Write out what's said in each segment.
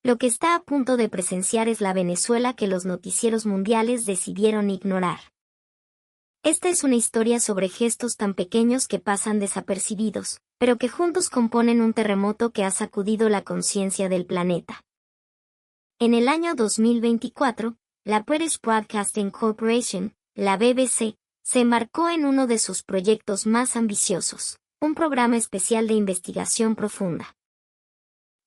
Lo que está a punto de presenciar es la Venezuela que los noticieros mundiales decidieron ignorar. Esta es una historia sobre gestos tan pequeños que pasan desapercibidos, pero que juntos componen un terremoto que ha sacudido la conciencia del planeta. En el año 2024, la British Broadcasting Corporation, la BBC, se embarcó en uno de sus proyectos más ambiciosos, un programa especial de investigación profunda.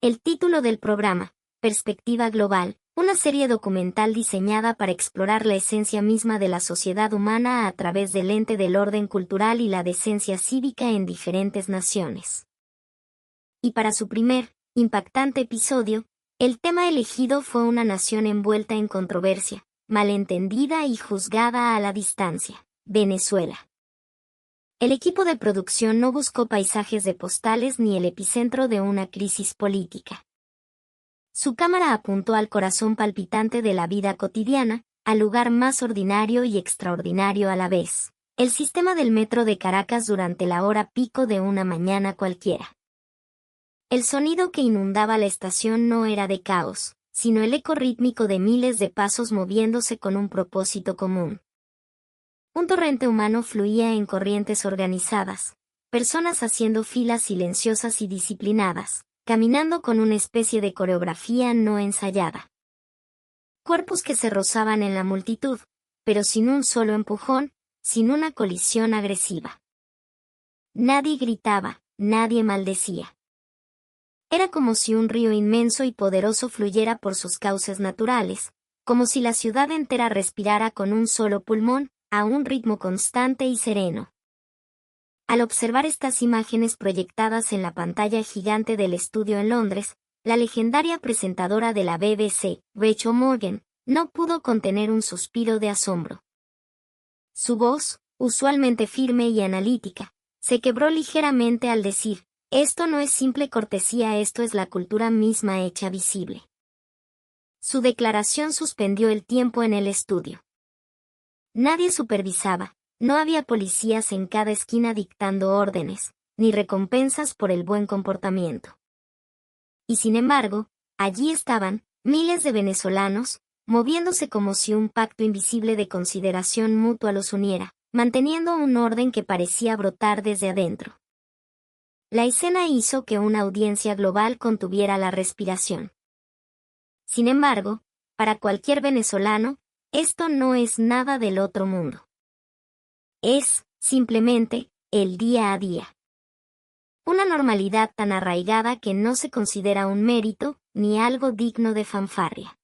El título del programa, Perspectiva Global, una serie documental diseñada para explorar la esencia misma de la sociedad humana a través del lente del orden cultural y la decencia cívica en diferentes naciones. Y para su primer, impactante episodio, el tema elegido fue una nación envuelta en controversia, malentendida y juzgada a la distancia, Venezuela. El equipo de producción no buscó paisajes de postales ni el epicentro de una crisis política. Su cámara apuntó al corazón palpitante de la vida cotidiana, al lugar más ordinario y extraordinario a la vez, el sistema del metro de Caracas durante la hora pico de una mañana cualquiera. El sonido que inundaba la estación no era de caos, sino el eco rítmico de miles de pasos moviéndose con un propósito común. Un torrente humano fluía en corrientes organizadas, personas haciendo filas silenciosas y disciplinadas, caminando con una especie de coreografía no ensayada. Cuerpos que se rozaban en la multitud, pero sin un solo empujón, sin una colisión agresiva. Nadie gritaba, nadie maldecía. Era como si un río inmenso y poderoso fluyera por sus cauces naturales, como si la ciudad entera respirara con un solo pulmón, a un ritmo constante y sereno. Al observar estas imágenes proyectadas en la pantalla gigante del estudio en Londres, la legendaria presentadora de la BBC, Rachel Morgan, no pudo contener un suspiro de asombro. Su voz, usualmente firme y analítica, se quebró ligeramente al decir, esto no es simple cortesía, esto es la cultura misma hecha visible. Su declaración suspendió el tiempo en el estudio. Nadie supervisaba, no había policías en cada esquina dictando órdenes, ni recompensas por el buen comportamiento. Y sin embargo, allí estaban, miles de venezolanos, moviéndose como si un pacto invisible de consideración mutua los uniera, manteniendo un orden que parecía brotar desde adentro. La escena hizo que una audiencia global contuviera la respiración. Sin embargo, para cualquier venezolano, esto no es nada del otro mundo. Es, simplemente, el día a día. Una normalidad tan arraigada que no se considera un mérito, ni algo digno de fanfarria.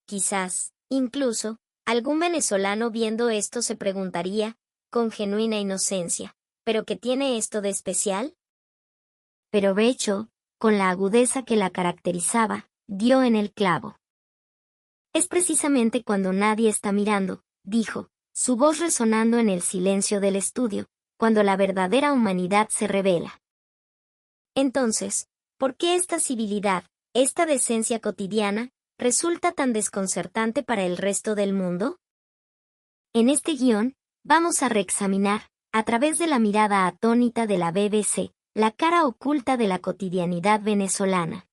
Quizás, incluso, algún venezolano viendo esto se preguntaría, con genuina inocencia, ¿pero qué tiene esto de especial? Pero Rachel, con la agudeza que la caracterizaba, dio en el clavo. Es precisamente cuando nadie está mirando, dijo, su voz resonando en el silencio del estudio, cuando la verdadera humanidad se revela. Entonces, ¿por qué esta civilidad, esta decencia cotidiana, resulta tan desconcertante para el resto del mundo? En este guión, vamos a reexaminar, a través de la mirada atónita de la BBC, la cara oculta de la cotidianidad venezolana.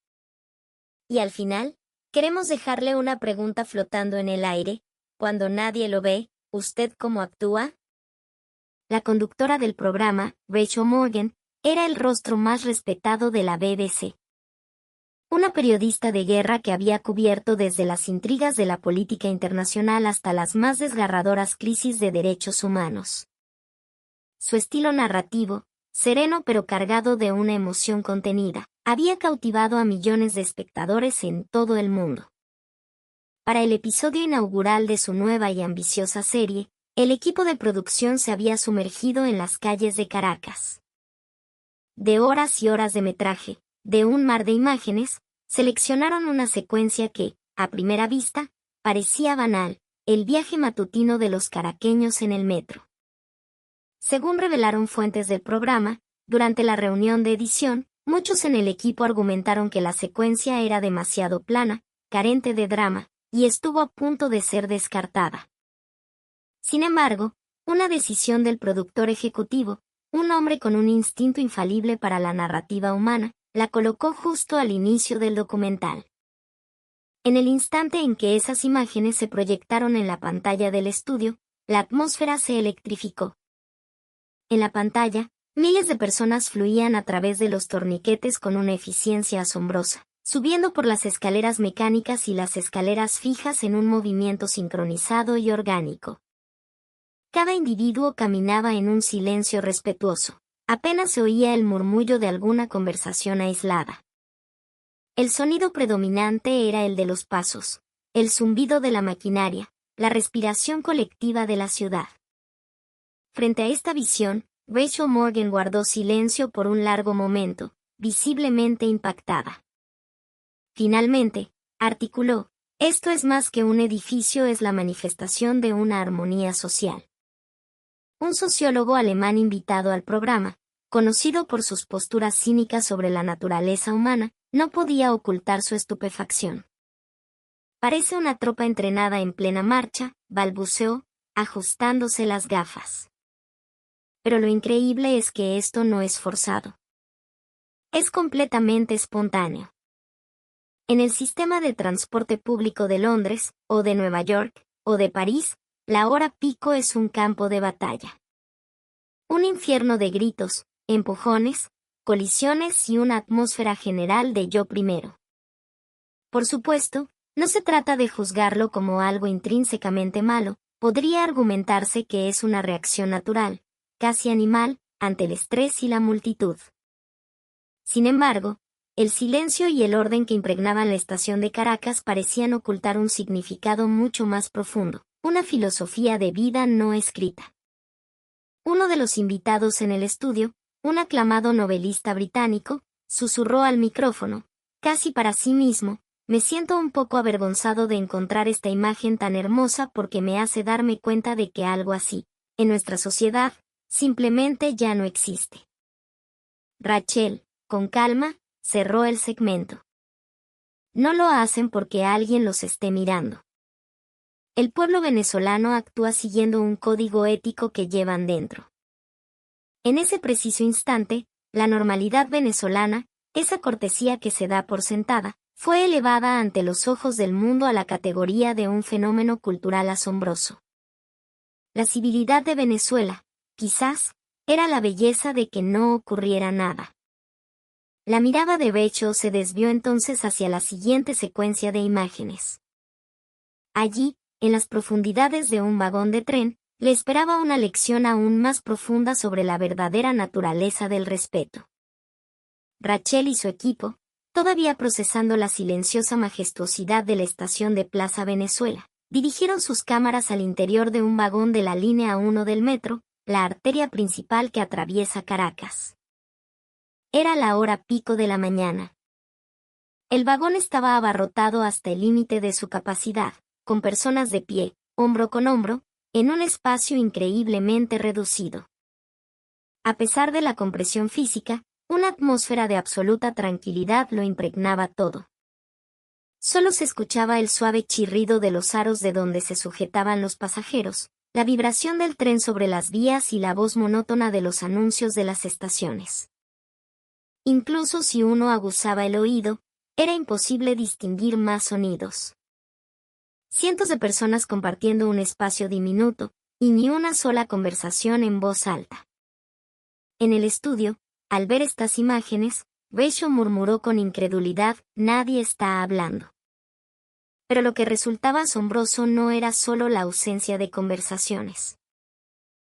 Y al final, queremos dejarle una pregunta flotando en el aire, cuando nadie lo ve, ¿usted cómo actúa? La conductora del programa, Rachel Morgan, era el rostro más respetado de la BBC. Una periodista de guerra que había cubierto desde las intrigas de la política internacional hasta las más desgarradoras crisis de derechos humanos. Su estilo narrativo, sereno pero cargado de una emoción contenida, había cautivado a millones de espectadores en todo el mundo. Para el episodio inaugural de su nueva y ambiciosa serie, el equipo de producción se había sumergido en las calles de Caracas. De horas y horas de metraje, de un mar de imágenes, seleccionaron una secuencia que, a primera vista, parecía banal, el viaje matutino de los caraqueños en el metro. Según revelaron fuentes del programa, durante la reunión de edición, muchos en el equipo argumentaron que la secuencia era demasiado plana, carente de drama, y estuvo a punto de ser descartada. Sin embargo, una decisión del productor ejecutivo, un hombre con un instinto infalible para la narrativa humana, la colocó justo al inicio del documental. En el instante en que esas imágenes se proyectaron en la pantalla del estudio, la atmósfera se electrificó. En la pantalla, miles de personas fluían a través de los torniquetes con una eficiencia asombrosa, subiendo por las escaleras mecánicas y las escaleras fijas en un movimiento sincronizado y orgánico. Cada individuo caminaba en un silencio respetuoso. Apenas se oía el murmullo de alguna conversación aislada. El sonido predominante era el de los pasos, el zumbido de la maquinaria, la respiración colectiva de la ciudad. Frente a esta visión, Rachel Morgan guardó silencio por un largo momento, visiblemente impactada. Finalmente, articuló: esto es más que un edificio, es la manifestación de una armonía social. Un sociólogo alemán invitado al programa, conocido por sus posturas cínicas sobre la naturaleza humana, no podía ocultar su estupefacción. Parece una tropa entrenada en plena marcha, balbuceó, ajustándose las gafas. Pero lo increíble es que esto no es forzado. Es completamente espontáneo. En el sistema de transporte público de Londres, o de Nueva York, o de París, la hora pico es un campo de batalla. Un infierno de gritos, empujones, colisiones y una atmósfera general de yo primero. Por supuesto, no se trata de juzgarlo como algo intrínsecamente malo, podría argumentarse que es una reacción natural, casi animal, ante el estrés y la multitud. Sin embargo, el silencio y el orden que impregnaban la estación de Caracas parecían ocultar un significado mucho más profundo, una filosofía de vida no escrita. Uno de los invitados en el estudio, un aclamado novelista británico, susurró al micrófono, casi para sí mismo: me siento un poco avergonzado de encontrar esta imagen tan hermosa porque me hace darme cuenta de que algo así, en nuestra sociedad, simplemente ya no existe. Rachel, con calma, cerró el segmento. No lo hacen porque alguien los esté mirando. El pueblo venezolano actúa siguiendo un código ético que llevan dentro. En ese preciso instante, la normalidad venezolana, esa cortesía que se da por sentada, fue elevada ante los ojos del mundo a la categoría de un fenómeno cultural asombroso. La civilidad de Venezuela, quizás, era la belleza de que no ocurriera nada. La mirada de Rachel se desvió entonces hacia la siguiente secuencia de imágenes. Allí, en las profundidades de un vagón de tren, le esperaba una lección aún más profunda sobre la verdadera naturaleza del respeto. Rachel y su equipo, todavía procesando la silenciosa majestuosidad de la estación de Plaza Venezuela, dirigieron sus cámaras al interior de un vagón de la línea 1 del metro, la arteria principal que atraviesa Caracas. Era la hora pico de la mañana. El vagón estaba abarrotado hasta el límite de su capacidad, con personas de pie, hombro con hombro, en un espacio increíblemente reducido. A pesar de la compresión física, una atmósfera de absoluta tranquilidad lo impregnaba todo. Solo se escuchaba el suave chirrido de los aros de donde se sujetaban los pasajeros, la vibración del tren sobre las vías y la voz monótona de los anuncios de las estaciones. Incluso si uno aguzaba el oído, era imposible distinguir más sonidos. Cientos de personas compartiendo un espacio diminuto, y ni una sola conversación en voz alta. En el estudio, al ver estas imágenes, Rachel murmuró con incredulidad: nadie está hablando. Pero lo que resultaba asombroso no era solo la ausencia de conversaciones.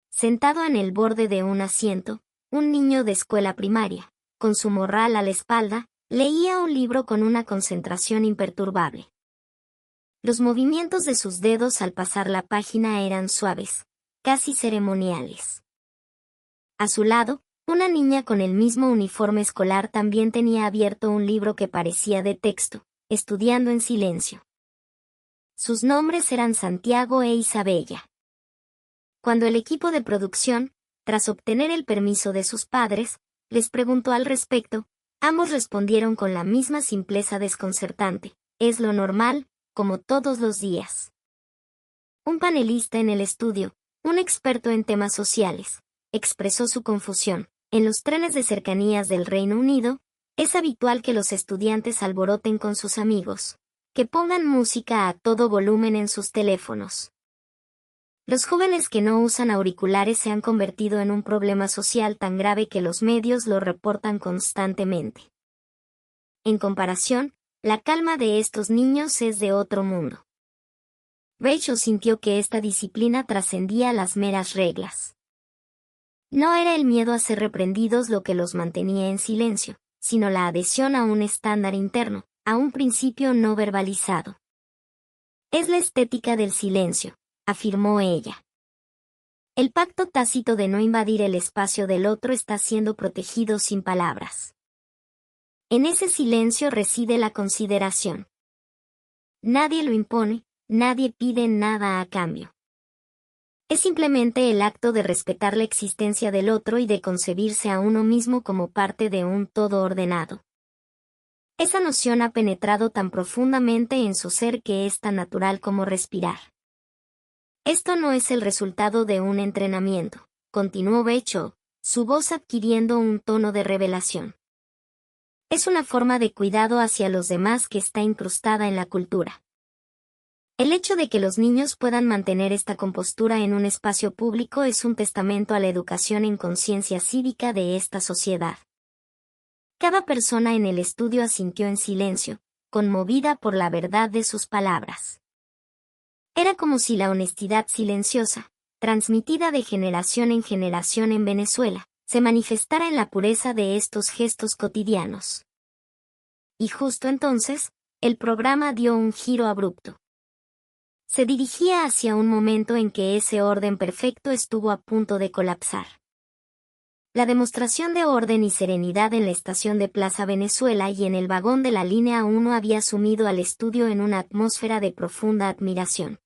Sentado en el borde de un asiento, un niño de escuela primaria, con su morral a la espalda, leía un libro con una concentración imperturbable. Los movimientos de sus dedos al pasar la página eran suaves, casi ceremoniales. A su lado, una niña con el mismo uniforme escolar también tenía abierto un libro que parecía de texto, estudiando en silencio. Sus nombres eran Santiago e Isabella. Cuando el equipo de producción, tras obtener el permiso de sus padres, les preguntó al respecto, ambos respondieron con la misma simpleza desconcertante: es lo normal, como todos los días. Un panelista en el estudio, un experto en temas sociales, expresó su confusión. En los trenes de cercanías del Reino Unido, es habitual que los estudiantes alboroten con sus amigos, Que pongan música a todo volumen en sus teléfonos. Los jóvenes que no usan auriculares se han convertido en un problema social tan grave que los medios lo reportan constantemente. En comparación, la calma de estos niños es de otro mundo. Rachel sintió que esta disciplina trascendía las meras reglas. No era el miedo a ser reprendidos lo que los mantenía en silencio, sino la adhesión a un estándar interno, a un principio no verbalizado. Es la estética del silencio, afirmó ella. El pacto tácito de no invadir el espacio del otro está siendo protegido sin palabras. En ese silencio reside la consideración. Nadie lo impone, nadie pide nada a cambio. Es simplemente el acto de respetar la existencia del otro y de concebirse a uno mismo como parte de un todo ordenado. Esa noción ha penetrado tan profundamente en su ser que es tan natural como respirar. Esto no es el resultado de un entrenamiento, continuó Rachel, su voz adquiriendo un tono de revelación. Es una forma de cuidado hacia los demás que está incrustada en la cultura. El hecho de que los niños puedan mantener esta compostura en un espacio público es un testamento a la educación en conciencia cívica de esta sociedad. Cada persona en el estudio asintió en silencio, conmovida por la verdad de sus palabras. Era como si la honestidad silenciosa, transmitida de generación en generación en Venezuela, se manifestara en la pureza de estos gestos cotidianos. Y justo entonces, el programa dio un giro abrupto. Se dirigía hacia un momento en que ese orden perfecto estuvo a punto de colapsar. La demostración de orden y serenidad en la estación de Plaza Venezuela y en el vagón de la línea 1 había sumido al estudio en una atmósfera de profunda admiración.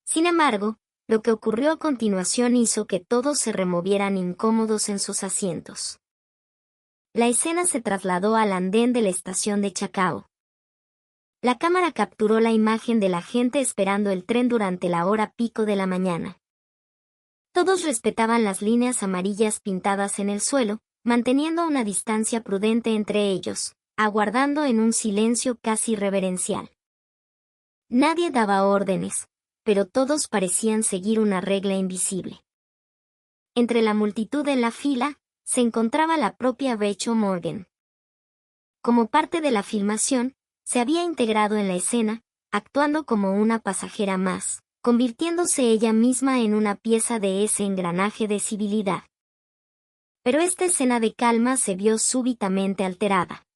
Sin embargo, lo que ocurrió a continuación hizo que todos se removieran incómodos en sus asientos. La escena se trasladó al andén de la estación de Chacao. La cámara capturó la imagen de la gente esperando el tren durante la hora pico de la mañana. Todos respetaban las líneas amarillas pintadas en el suelo, manteniendo una distancia prudente entre ellos, aguardando en un silencio casi reverencial. Nadie daba órdenes, pero todos parecían seguir una regla invisible. Entre la multitud en la fila, se encontraba la propia Rachel Morgan. Como parte de la filmación, se había integrado en la escena, actuando como una pasajera más, convirtiéndose ella misma en una pieza de ese engranaje de civilidad. Pero esta escena de calma se vio súbitamente alterada.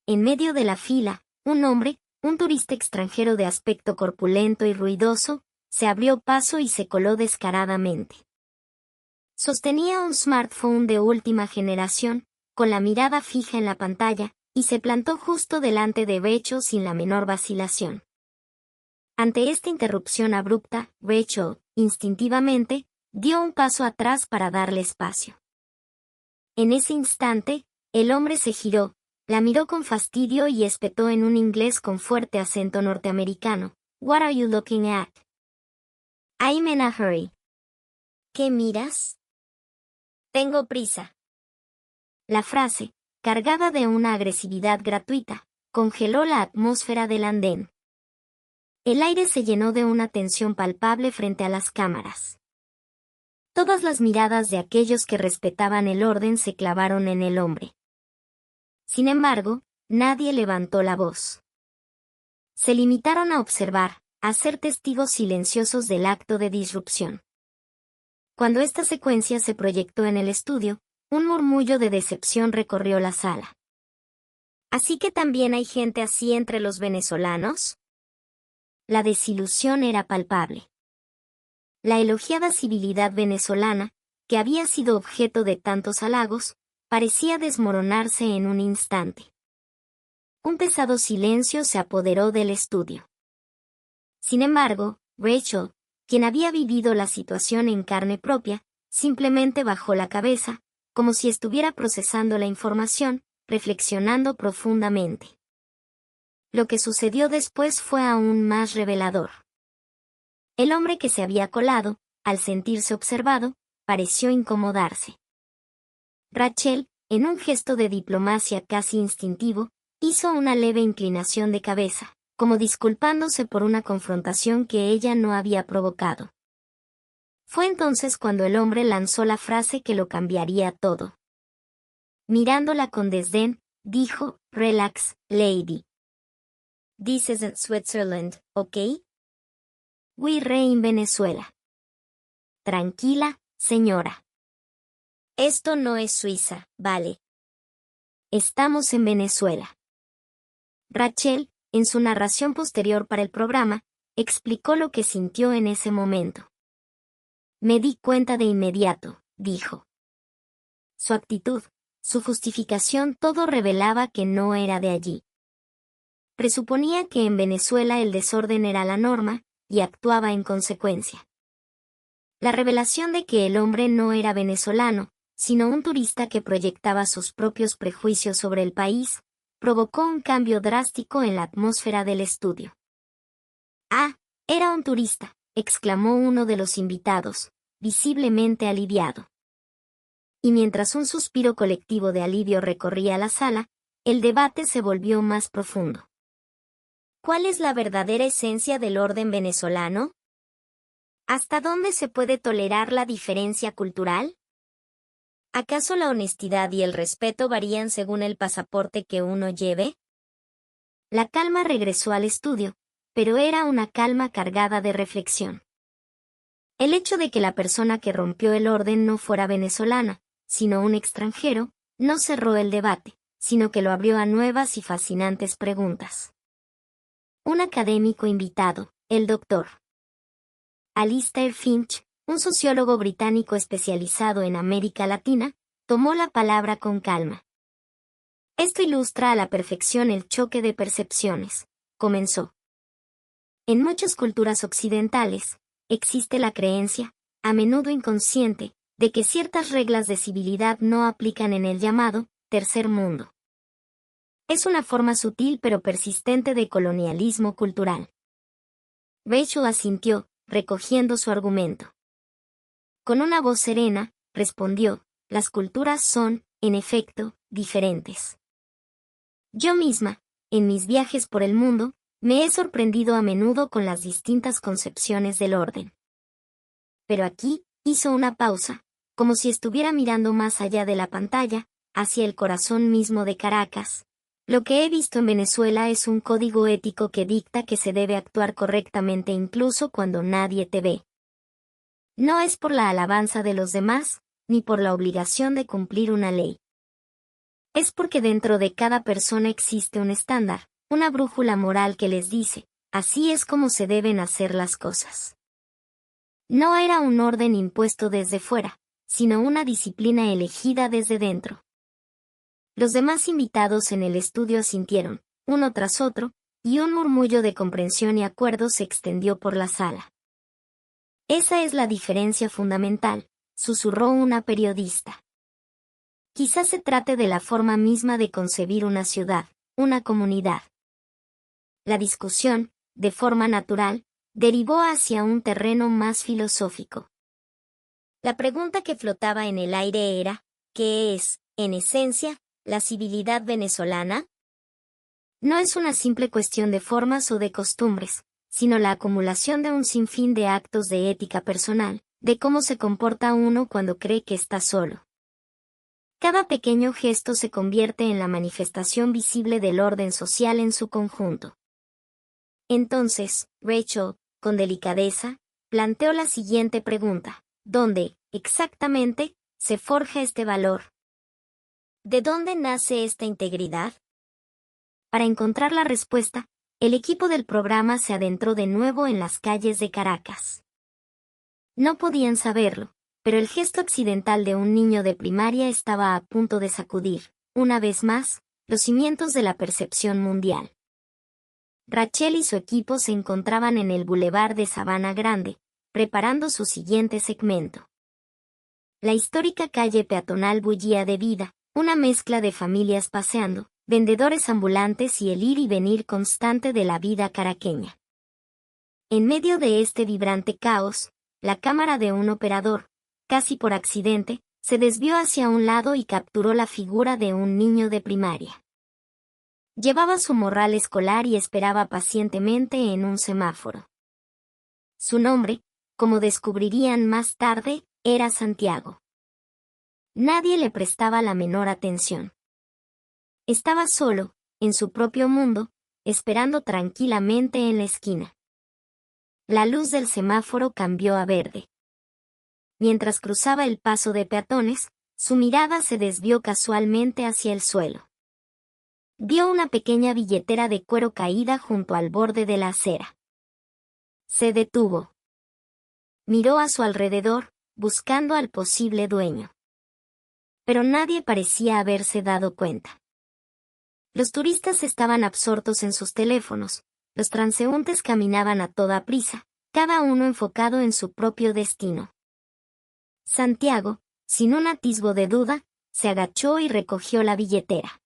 En medio de la fila, un hombre, un turista extranjero de aspecto corpulento y ruidoso, se abrió paso y se coló descaradamente. Sostenía un smartphone de última generación, con la mirada fija en la pantalla, y se plantó justo delante de Rachel sin la menor vacilación. Ante esta interrupción abrupta, Rachel, instintivamente, dio un paso atrás para darle espacio. En ese instante, el hombre se giró, la miró con fastidio y espetó en un inglés con fuerte acento norteamericano. "What are you looking at?" "I'm in a hurry." "¿Qué miras?" "Tengo prisa." La frase, cargada de una agresividad gratuita, congeló la atmósfera del andén. El aire se llenó de una tensión palpable frente a las cámaras. Todas las miradas de aquellos que respetaban el orden se clavaron en el hombre. Sin embargo, nadie levantó la voz. Se limitaron a observar, a ser testigos silenciosos del acto de disrupción. Cuando esta secuencia se proyectó en el estudio, un murmullo de decepción recorrió la sala. ¿Así que también hay gente así entre los venezolanos? La desilusión era palpable. La elogiada civilidad venezolana, que había sido objeto de tantos halagos, parecía desmoronarse en un instante. Un pesado silencio se apoderó del estudio. Sin embargo, Rachel, quien había vivido la situación en carne propia, simplemente bajó la cabeza, como si estuviera procesando la información, reflexionando profundamente. Lo que sucedió después fue aún más revelador. El hombre que se había colado, al sentirse observado, pareció incomodarse. Rachel, en un gesto de diplomacia casi instintivo, Hizo una leve inclinación de cabeza, como disculpándose por una confrontación que ella no había provocado. Fue entonces cuando el hombre lanzó la frase que lo cambiaría todo. Mirándola con desdén, dijo, "Relax, lady. This isn't Switzerland, ¿ok? We're in Venezuela. Tranquila, señora. Esto no es Suiza, ¿vale? Estamos en Venezuela". Rachel, en su narración posterior para el programa, explicó lo que sintió en ese momento. "Me di cuenta de inmediato", dijo. Su actitud, su justificación, todo revelaba que no era de allí. Presuponía que en Venezuela el desorden era la norma, y actuaba en consecuencia. La revelación de que el hombre no era venezolano, sino un turista que proyectaba sus propios prejuicios sobre el país, provocó un cambio drástico en la atmósfera del estudio. «Ah, era un turista», exclamó uno de los invitados, visiblemente aliviado. Y mientras un suspiro colectivo de alivio recorría la sala, el debate se volvió más profundo. ¿Cuál es la verdadera esencia del orden venezolano? ¿Hasta dónde se puede tolerar la diferencia cultural? ¿Acaso la honestidad y el respeto varían según el pasaporte que uno lleve? La calma regresó al estudio, pero era una calma cargada de reflexión. El hecho de que la persona que rompió el orden no fuera venezolana, sino un extranjero, no cerró el debate, sino que lo abrió a nuevas y fascinantes preguntas. Un académico invitado, el Dr. Alistair Finch, un sociólogo británico especializado en América Latina, tomó la palabra con calma. Esto ilustra a la perfección el choque de percepciones, comenzó. En muchas culturas occidentales, existe la creencia, a menudo inconsciente, de que ciertas reglas de civilidad no aplican en el llamado tercer mundo. Es una forma sutil pero persistente de colonialismo cultural. Rachel asintió, recogiendo su argumento. Con una voz serena, respondió, las culturas son, en efecto, diferentes. Yo misma, en mis viajes por el mundo, me he sorprendido a menudo con las distintas concepciones del orden. Pero aquí, hizo una pausa, como si estuviera mirando más allá de la pantalla, hacia el corazón mismo de Caracas. Lo que he visto en Venezuela es un código ético que dicta que se debe actuar correctamente incluso cuando nadie te ve. No es por la alabanza de los demás, ni por la obligación de cumplir una ley. Es porque dentro de cada persona existe un estándar, una brújula moral que les dice, así es como se deben hacer las cosas. No era un orden impuesto desde fuera, sino una disciplina elegida desde dentro. Los demás invitados en el estudio asintieron, uno tras otro, y un murmullo de comprensión y acuerdo se extendió por la sala. Esa es la diferencia fundamental, susurró una periodista. Quizás se trate de la forma misma de concebir una ciudad, una comunidad. La discusión, de forma natural, derivó hacia un terreno más filosófico. La pregunta que flotaba en el aire era, ¿qué es, en esencia, la civilidad venezolana? No es una simple cuestión de formas o de costumbres, sino la acumulación de un sinfín de actos de ética personal, de cómo se comporta uno cuando cree que está solo. Cada pequeño gesto se convierte en la manifestación visible del orden social en su conjunto. Entonces, Rachel, con delicadeza, planteó la siguiente pregunta: ¿dónde, exactamente, se forja este valor? ¿De dónde nace esta integridad? Para encontrar la respuesta, el equipo del programa se adentró de nuevo en las calles de Caracas. No podían saberlo, pero el gesto accidental de un niño de primaria estaba a punto de sacudir, una vez más, los cimientos de la percepción mundial. Rachel y su equipo se encontraban en el bulevar de Sabana Grande, preparando su siguiente segmento. La histórica calle peatonal bullía de vida, una mezcla de familias paseando, vendedores ambulantes y el ir y venir constante de la vida caraqueña. En medio de este vibrante caos, la cámara de un operador, casi por accidente, se desvió hacia un lado y capturó la figura de un niño de primaria. Llevaba su morral escolar y esperaba pacientemente en un semáforo. Su nombre, como descubrirían más tarde, era Santiago. Nadie le prestaba la menor atención. Estaba solo, en su propio mundo, esperando tranquilamente en la esquina. La luz del semáforo cambió a verde. Mientras cruzaba el paso de peatones, su mirada se desvió casualmente hacia el suelo. Vio una pequeña billetera de cuero caída junto al borde de la acera. Se detuvo. Miró a su alrededor, buscando al posible dueño. Pero nadie parecía haberse dado cuenta. Los turistas estaban absortos en sus teléfonos, los transeúntes caminaban a toda prisa, cada uno enfocado en su propio destino. Santiago, sin un atisbo de duda, se agachó y recogió la billetera.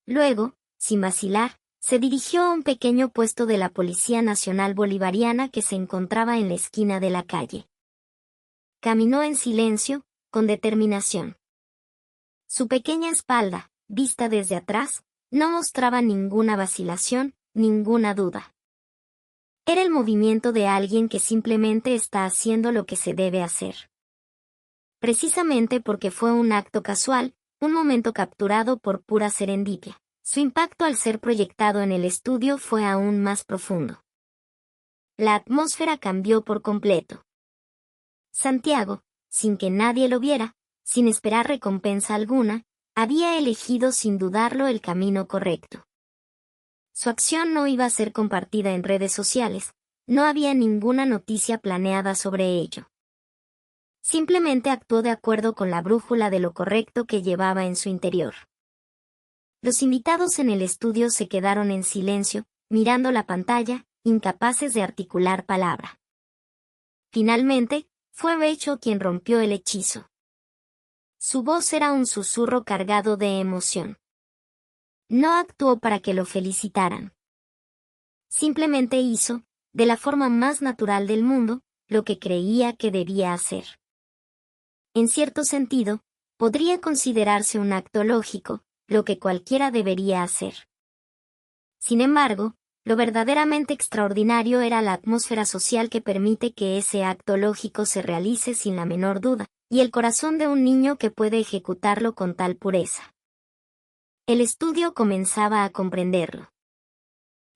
Luego, sin vacilar, se dirigió a un pequeño puesto de la Policía Nacional Bolivariana que se encontraba en la esquina de la calle. Caminó en silencio, con determinación. Su pequeña espalda, vista desde atrás, no mostraba ninguna vacilación, ninguna duda. Era el movimiento de alguien que simplemente está haciendo lo que se debe hacer. Precisamente porque fue un acto casual, un momento capturado por pura serendipia, su impacto al ser proyectado en el estudio fue aún más profundo. La atmósfera cambió por completo. Santiago, sin que nadie lo viera, sin esperar recompensa alguna, había elegido sin dudarlo el camino correcto. Su acción no iba a ser compartida en redes sociales, no había ninguna noticia planeada sobre ello. Simplemente actuó de acuerdo con la brújula de lo correcto que llevaba en su interior. Los invitados en el estudio se quedaron en silencio, mirando la pantalla, incapaces de articular palabra. Finalmente, fue Rachel quien rompió el hechizo. Su voz era un susurro cargado de emoción. No actuó para que lo felicitaran. Simplemente hizo, de la forma más natural del mundo, lo que creía que debía hacer. En cierto sentido, podría considerarse un acto lógico, lo que cualquiera debería hacer. Sin embargo, lo verdaderamente extraordinario era la atmósfera social que permite que ese acto lógico se realice sin la menor duda, y el corazón de un niño que puede ejecutarlo con tal pureza. El estudio comenzaba a comprenderlo.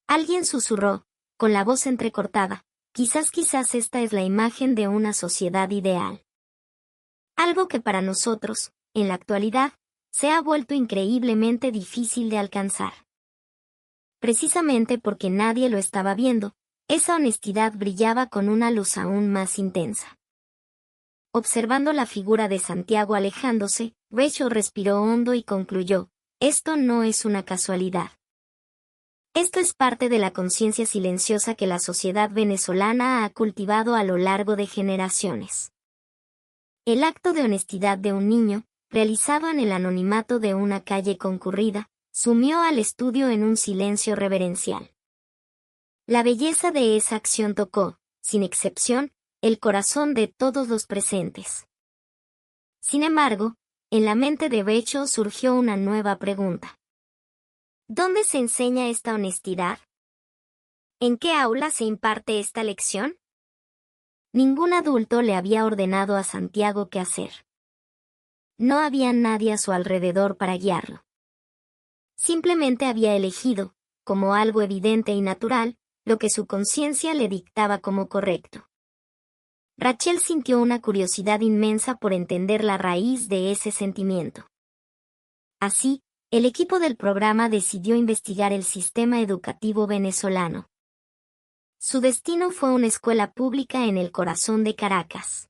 Alguien susurró, con la voz entrecortada, quizás esta es la imagen de una sociedad ideal. Algo que para nosotros, en la actualidad, se ha vuelto increíblemente difícil de alcanzar. Precisamente porque nadie lo estaba viendo, esa honestidad brillaba con una luz aún más intensa. Observando la figura de Santiago alejándose, Rachel respiró hondo y concluyó, esto no es una casualidad. Esto es parte de la conciencia silenciosa que la sociedad venezolana ha cultivado a lo largo de generaciones. El acto de honestidad de un niño, realizado en el anonimato de una calle concurrida, sumió al estudio en un silencio reverencial. La belleza de esa acción tocó, sin excepción, el corazón de todos los presentes. Sin embargo, en la mente de Rachel surgió una nueva pregunta. ¿Dónde se enseña esta honestidad? ¿En qué aula se imparte esta lección? Ningún adulto le había ordenado a Santiago qué hacer. No había nadie a su alrededor para guiarlo. Simplemente había elegido, como algo evidente y natural, lo que su conciencia le dictaba como correcto. Rachel sintió una curiosidad inmensa por entender la raíz de ese sentimiento. Así, el equipo del programa decidió investigar el sistema educativo venezolano. Su destino fue una escuela pública en el corazón de Caracas.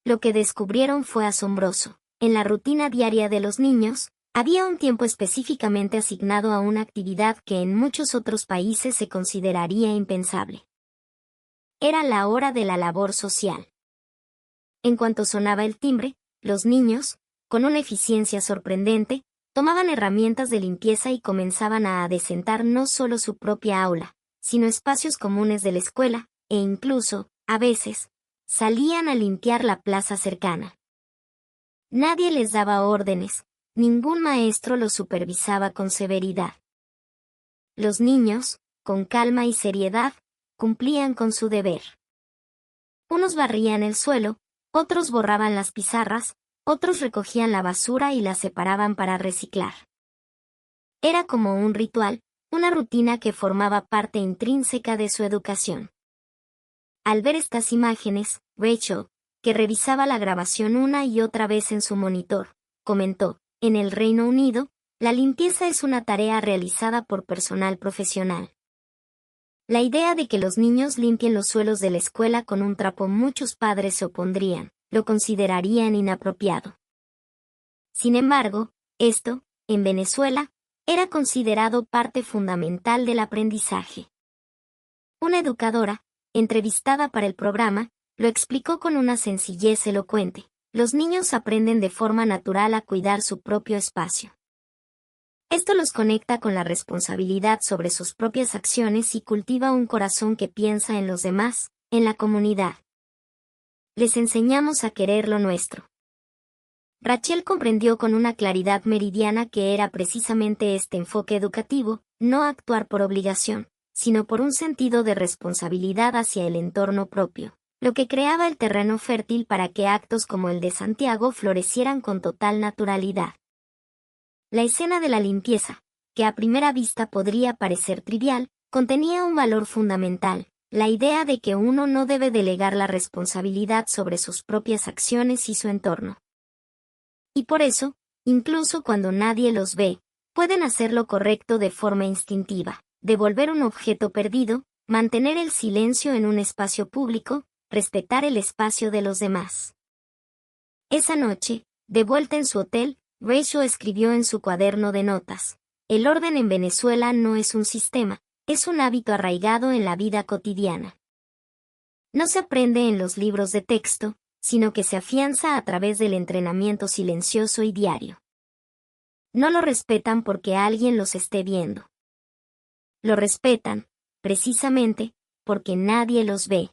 Lo que descubrieron fue asombroso. En la rutina diaria de los niños, había un tiempo específicamente asignado a una actividad que en muchos otros países se consideraría impensable. Era la hora de la labor social. En cuanto sonaba el timbre, los niños, con una eficiencia sorprendente, tomaban herramientas de limpieza y comenzaban a adecentar no solo su propia aula, sino espacios comunes de la escuela, e incluso, a veces, salían a limpiar la plaza cercana. Nadie les daba órdenes, ningún maestro lo supervisaba con severidad. Los niños, con calma y seriedad, cumplían con su deber. Unos barrían el suelo, otros borraban las pizarras, otros recogían la basura y la separaban para reciclar. Era como un ritual, una rutina que formaba parte intrínseca de su educación. Al ver estas imágenes, Rachel, que revisaba la grabación una y otra vez en su monitor, comentó: en el Reino Unido, la limpieza es una tarea realizada por personal profesional. La idea de que los niños limpien los suelos de la escuela con un trapo muchos padres se opondrían, lo considerarían inapropiado. Sin embargo, esto, en Venezuela, era considerado parte fundamental del aprendizaje. Una educadora, entrevistada para el programa, lo explicó con una sencillez elocuente: los niños aprenden de forma natural a cuidar su propio espacio. Esto los conecta con la responsabilidad sobre sus propias acciones y cultiva un corazón que piensa en los demás, en la comunidad. Les enseñamos a querer lo nuestro. Rachel comprendió con una claridad meridiana que era precisamente este enfoque educativo, no actuar por obligación, sino por un sentido de responsabilidad hacia el entorno propio, lo que creaba el terreno fértil para que actos como el de Santiago florecieran con total naturalidad. La escena de la limpieza, que a primera vista podría parecer trivial, contenía un valor fundamental: la idea de que uno no debe delegar la responsabilidad sobre sus propias acciones y su entorno. Y por eso, incluso cuando nadie los ve, pueden hacer lo correcto de forma instintiva: devolver un objeto perdido, mantener el silencio en un espacio público, respetar el espacio de los demás. Esa noche, de vuelta en su hotel, Rachel escribió en su cuaderno de notas: el orden en Venezuela no es un sistema, es un hábito arraigado en la vida cotidiana. No se aprende en los libros de texto, sino que se afianza a través del entrenamiento silencioso y diario. No lo respetan porque alguien los esté viendo. Lo respetan, precisamente, porque nadie los ve.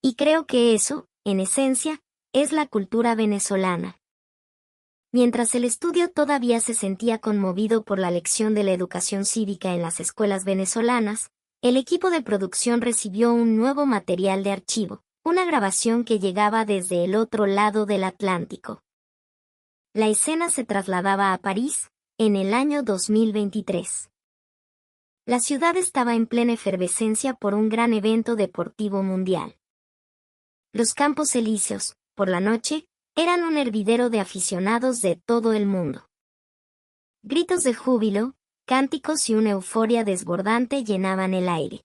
Y creo que eso, en esencia, es la cultura venezolana. Mientras el estudio todavía se sentía conmovido por la lección de la educación cívica en las escuelas venezolanas, el equipo de producción recibió un nuevo material de archivo, una grabación que llegaba desde el otro lado del Atlántico. La escena se trasladaba a París, en el año 2023. La ciudad estaba en plena efervescencia por un gran evento deportivo mundial. Los Campos Elíseos, por la noche, eran un hervidero de aficionados de todo el mundo. Gritos de júbilo, cánticos y una euforia desbordante llenaban el aire.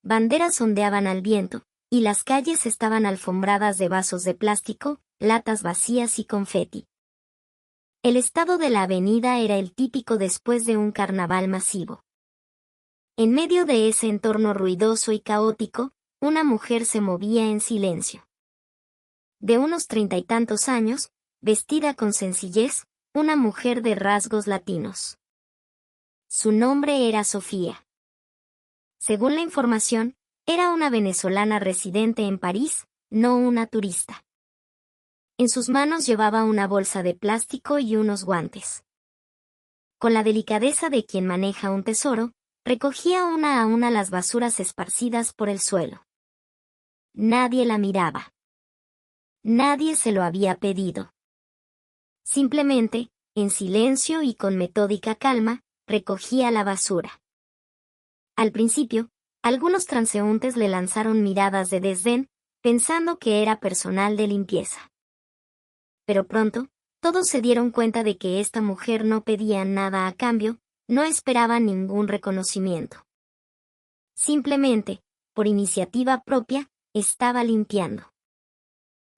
Banderas ondeaban al viento, y las calles estaban alfombradas de vasos de plástico, latas vacías y confeti. El estado de la avenida era el típico después de un carnaval masivo. En medio de ese entorno ruidoso y caótico, una mujer se movía en silencio. De unos 30 y tantos años, vestida con sencillez, una mujer de rasgos latinos. Su nombre era Sofía. Según la información, era una venezolana residente en París, no una turista. En sus manos llevaba una bolsa de plástico y unos guantes. Con la delicadeza de quien maneja un tesoro, recogía una a una las basuras esparcidas por el suelo. Nadie la miraba. Nadie se lo había pedido. Simplemente, en silencio y con metódica calma, recogía la basura. Al principio, algunos transeúntes le lanzaron miradas de desdén, pensando que era personal de limpieza. Pero pronto, todos se dieron cuenta de que esta mujer no pedía nada a cambio, no esperaba ningún reconocimiento. Simplemente, por iniciativa propia, estaba limpiando.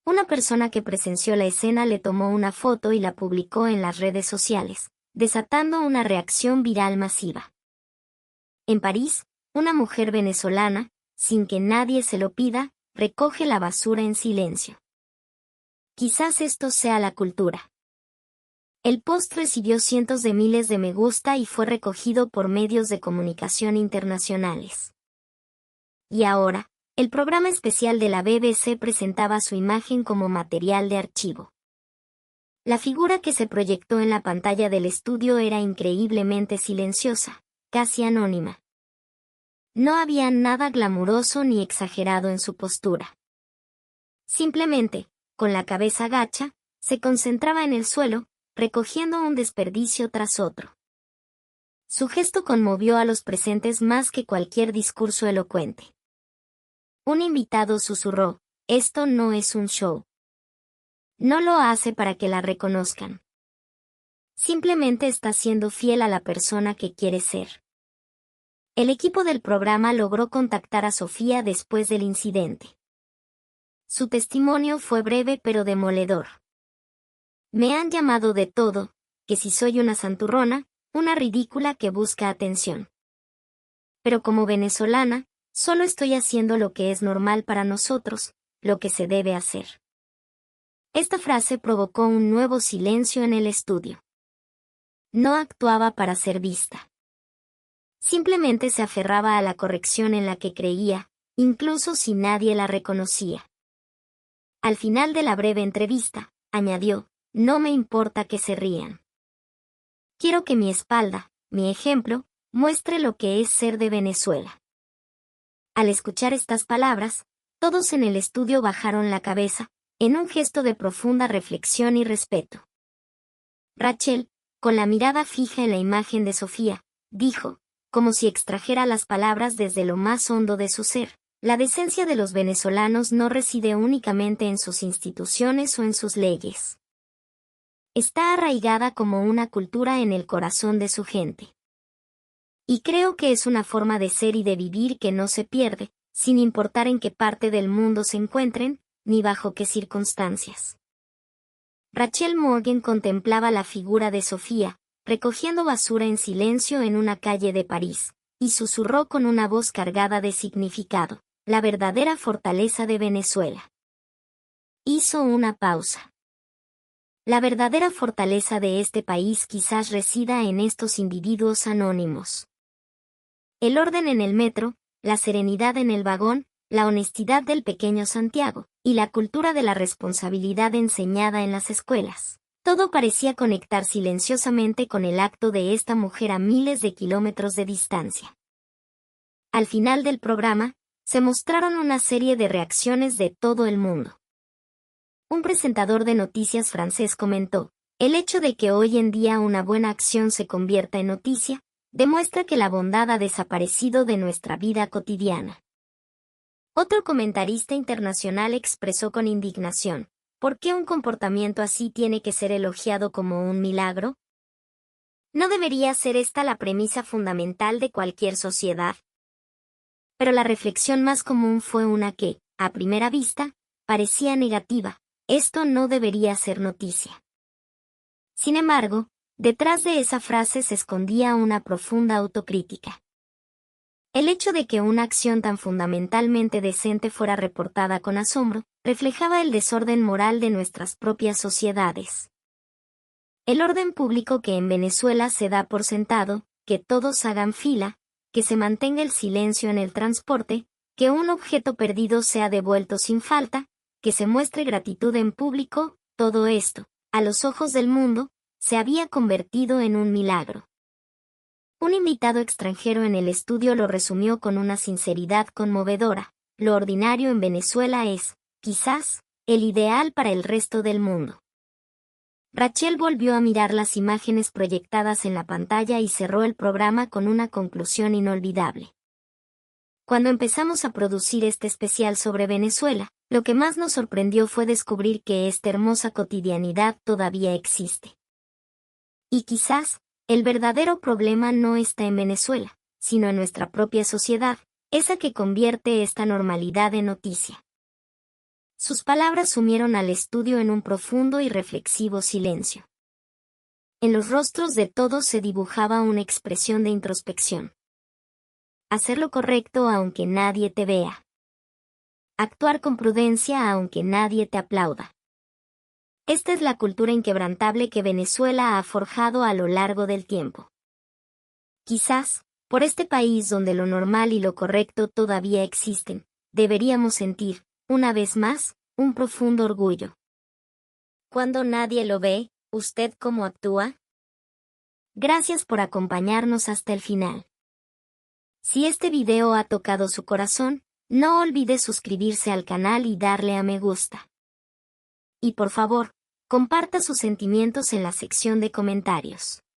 Una persona que presenció la escena le tomó una foto y la publicó en las redes sociales, desatando una reacción viral masiva. En París, una mujer venezolana, sin que nadie se lo pida, recoge la basura en silencio. Quizás esto sea la cultura. El post recibió cientos de miles de me gusta y fue recogido por medios de comunicación internacionales. Y ahora, el programa especial de la BBC presentaba su imagen como material de archivo. La figura que se proyectó en la pantalla del estudio era increíblemente silenciosa, casi anónima. No había nada glamuroso ni exagerado en su postura. Simplemente, con la cabeza gacha, se concentraba en el suelo, recogiendo un desperdicio tras otro. Su gesto conmovió a los presentes más que cualquier discurso elocuente. Un invitado susurró: «Esto no es un show. No lo hace para que la reconozcan. Simplemente está siendo fiel a la persona que quiere ser». El equipo del programa logró contactar a Sofía después del incidente. Su testimonio fue breve pero demoledor. «Me han llamado de todo, que si soy una santurrona, una ridícula que busca atención. Pero como venezolana, solo estoy haciendo lo que es normal para nosotros, lo que se debe hacer». Esta frase provocó un nuevo silencio en el estudio. No actuaba para ser vista. Simplemente se aferraba a la corrección en la que creía, incluso si nadie la reconocía. Al final de la breve entrevista, añadió: «No me importa que se rían. Quiero que mi espalda, mi ejemplo, muestre lo que es ser de Venezuela». Al escuchar estas palabras, todos en el estudio bajaron la cabeza, en un gesto de profunda reflexión y respeto. Rachel, con la mirada fija en la imagen de Sofía, dijo, como si extrajera las palabras desde lo más hondo de su ser: «La decencia de los venezolanos no reside únicamente en sus instituciones o en sus leyes. Está arraigada como una cultura en el corazón de su gente. Y creo que es una forma de ser y de vivir que no se pierde, sin importar en qué parte del mundo se encuentren, ni bajo qué circunstancias». Rachel Morgan contemplaba la figura de Sofía, recogiendo basura en silencio en una calle de París, y susurró con una voz cargada de significado: «La verdadera fortaleza de Venezuela». Hizo una pausa. La verdadera fortaleza de este país quizás resida en estos individuos anónimos. El orden en el metro, la serenidad en el vagón, la honestidad del pequeño Santiago, y la cultura de la responsabilidad enseñada en las escuelas. Todo parecía conectar silenciosamente con el acto de esta mujer a miles de kilómetros de distancia. Al final del programa, se mostraron una serie de reacciones de todo el mundo. Un presentador de noticias francés comentó: «El hecho de que hoy en día una buena acción se convierta en noticia, demuestra que la bondad ha desaparecido de nuestra vida cotidiana». Otro comentarista internacional expresó con indignación: «¿Por qué un comportamiento así tiene que ser elogiado como un milagro? ¿No debería ser esta la premisa fundamental de cualquier sociedad?». Pero la reflexión más común fue una que, a primera vista, parecía negativa: «Esto no debería ser noticia». Sin embargo, detrás de esa frase se escondía una profunda autocrítica. El hecho de que una acción tan fundamentalmente decente fuera reportada con asombro, reflejaba el desorden moral de nuestras propias sociedades. El orden público que en Venezuela se da por sentado, que todos hagan fila, que se mantenga el silencio en el transporte, que un objeto perdido sea devuelto sin falta, que se muestre gratitud en público, todo esto, a los ojos del mundo, se había convertido en un milagro. Un invitado extranjero en el estudio lo resumió con una sinceridad conmovedora: «Lo ordinario en Venezuela es, quizás, el ideal para el resto del mundo». Rachel volvió a mirar las imágenes proyectadas en la pantalla y cerró el programa con una conclusión inolvidable. Cuando empezamos a producir este especial sobre Venezuela, lo que más nos sorprendió fue descubrir que esta hermosa cotidianidad todavía existe. Y quizás, el verdadero problema no está en Venezuela, sino en nuestra propia sociedad, esa que convierte esta normalidad en noticia. Sus palabras sumieron al estudio en un profundo y reflexivo silencio. En los rostros de todos se dibujaba una expresión de introspección. Hacer lo correcto aunque nadie te vea. Actuar con prudencia aunque nadie te aplauda. Esta es la cultura inquebrantable que Venezuela ha forjado a lo largo del tiempo. Quizás, por este país donde lo normal y lo correcto todavía existen, deberíamos sentir, una vez más, un profundo orgullo. Cuando nadie lo ve, ¿Usted cómo actúa? Gracias por acompañarnos hasta el final. Si este video ha tocado su corazón, no olvide suscribirse al canal y darle a me gusta. Y por favor, comparta sus sentimientos en la sección de comentarios.